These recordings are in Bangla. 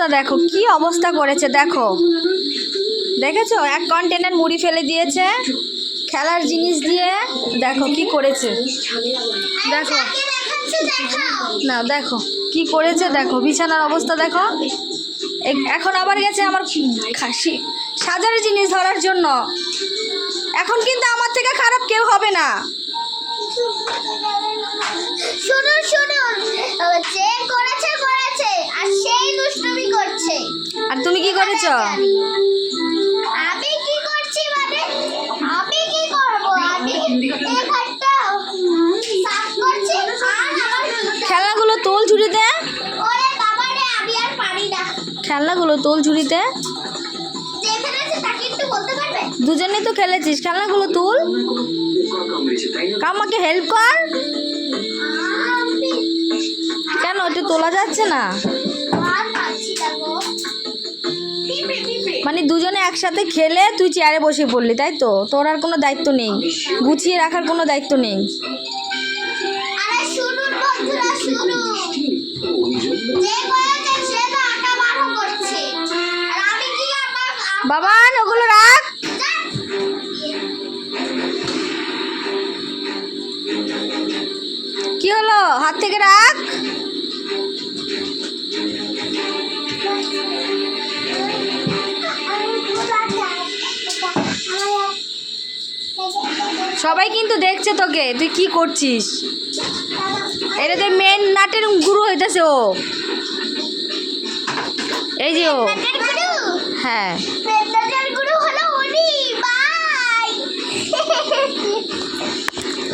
অবস্থা দেখো, কি অবস্থা করেছে দেখো, দেখেছো? এক কন্টেনার মুড়ি ফেলে দিয়েছে খেলার জিনিস দিয়ে। দেখো কি করেছে, দেখো না, দেখো কি করেছে, দেখো বিছানার অবস্থা দেখো। এখন আবার গেছে আমার খাসি সাজার জিনিস ধরার জন্য। এখন কিন্তু আমার থেকে খারাপ কেউ হবে না। শুনুন শুনুন, যে করেছে করেছে, আর সেই দুষ্টুমি করছে। আর তুমি কি করেছো? আমি কি করছি মানে আমি কি করব? আমি এই ঘরটা সাফ করছি আর আমার খেলনাগুলো তোল ঝুড়িতে। ওরে বাবা রে, আমি আর পারি না। খেলনাগুলো তোল ঝুড়িতে। যে ফেলেছে তাকে একটু বলতে পারবে? দুজনেই তো খেলেছিস, খেলনাগুলো তুল। আমাকে হেল্প কর। কেন এটা তোলা যাচ্ছে না? আর পারছি না গো। মানে দুজনে একসাথে খেলে তুই চেয়ারে বসে পড়লি, তাই তো? তোর আর কোনো দায়িত্ব নেই, গুছিয়ে রাখার কোনো দায়িত্ব নেই। আরে শুনুন বন্ধুরা, শুনুন। যে করেছে সে তো আঁকা বারো করছে, আর আমি কি আমার বাবান ওগুলো রাখ। কি হলো? হাত থেকে রাখ। সবাই কিন্তু দেখছে তোকে, তুই কি করছিস। এটা তো মেন নাটের গুরু হইতেছে ও। এই যে ও, হ্যাঁ গুরু হলো উনি। বাই।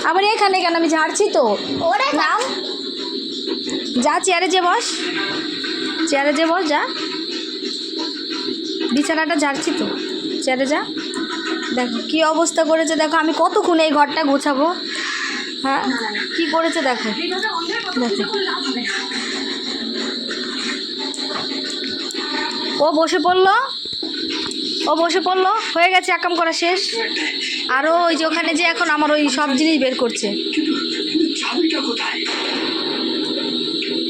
আবার এখানে কেন? আমি ঝাড়ছি তো। ওরে নাম যা, চেয়ারে যে বস, চেয়ারে যে বস, যা। বিছানাটা ঝাড়ছি তো, চেয়ারে যা। দেখো কি অবস্থা করেছে দেখো। আমি কতক্ষণ এই ঘরটা গোছাবো? হ্যাঁ কি করেছে দেখো, দেখো। ও বসে পড়লো, ও বসে পড়লো, হয়ে গেছে একাম করা শেষ। আরও ওই যে ওখানে যে এখন আমার ওই সব জিনিস বের করছে।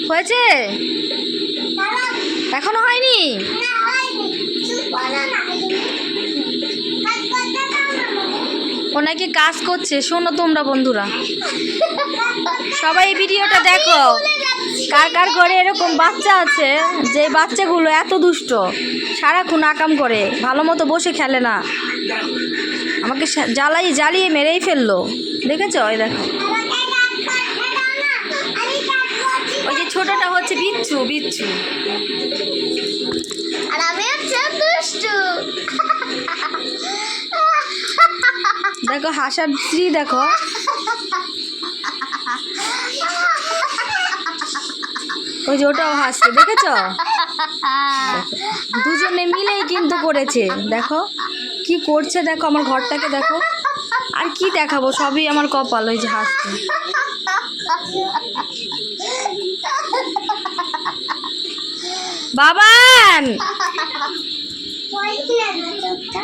হয়েছে? এখনো হয়নি? না হয়নি, চুপ করো না। কাজ করতে দাও না আমাকে। ও নাকি কাজ করছে। শোনো তোমরা বন্ধুরা, সবাই এই ভিডিওটা দেখো। কার কার ঘরে এরকম বাচ্চা আছে যে বাচ্চাগুলো এত দুষ্ট, সারাক্ষণ আকাম করে, ভালো মতো বসে খেলে না, আমাকে জ্বালিয়ে মেরেই ফেললো। দেখেছো? ওই দেখো, আমাকে কাজ করতে দাও না, আমি কাজ করছি। ওই যে ছোটটা হচ্ছে বিচ্ছু, বিচ্ছু। আর আমি হচ্ছে দুষ্টু। দেখো হাসার স্ত্রী দেখো। ওই যে ওটাও হাসছে, দেখেছো? দুজনে মিলেই কিন্তু করেছে। দেখো কি করছে, দেখো আমার ঘরটাকে দেখো। আর কি দেখাবো, সবই আমার কপাল। ওই যে হাসছে। বাবান ওই কি লাগে চুপটা?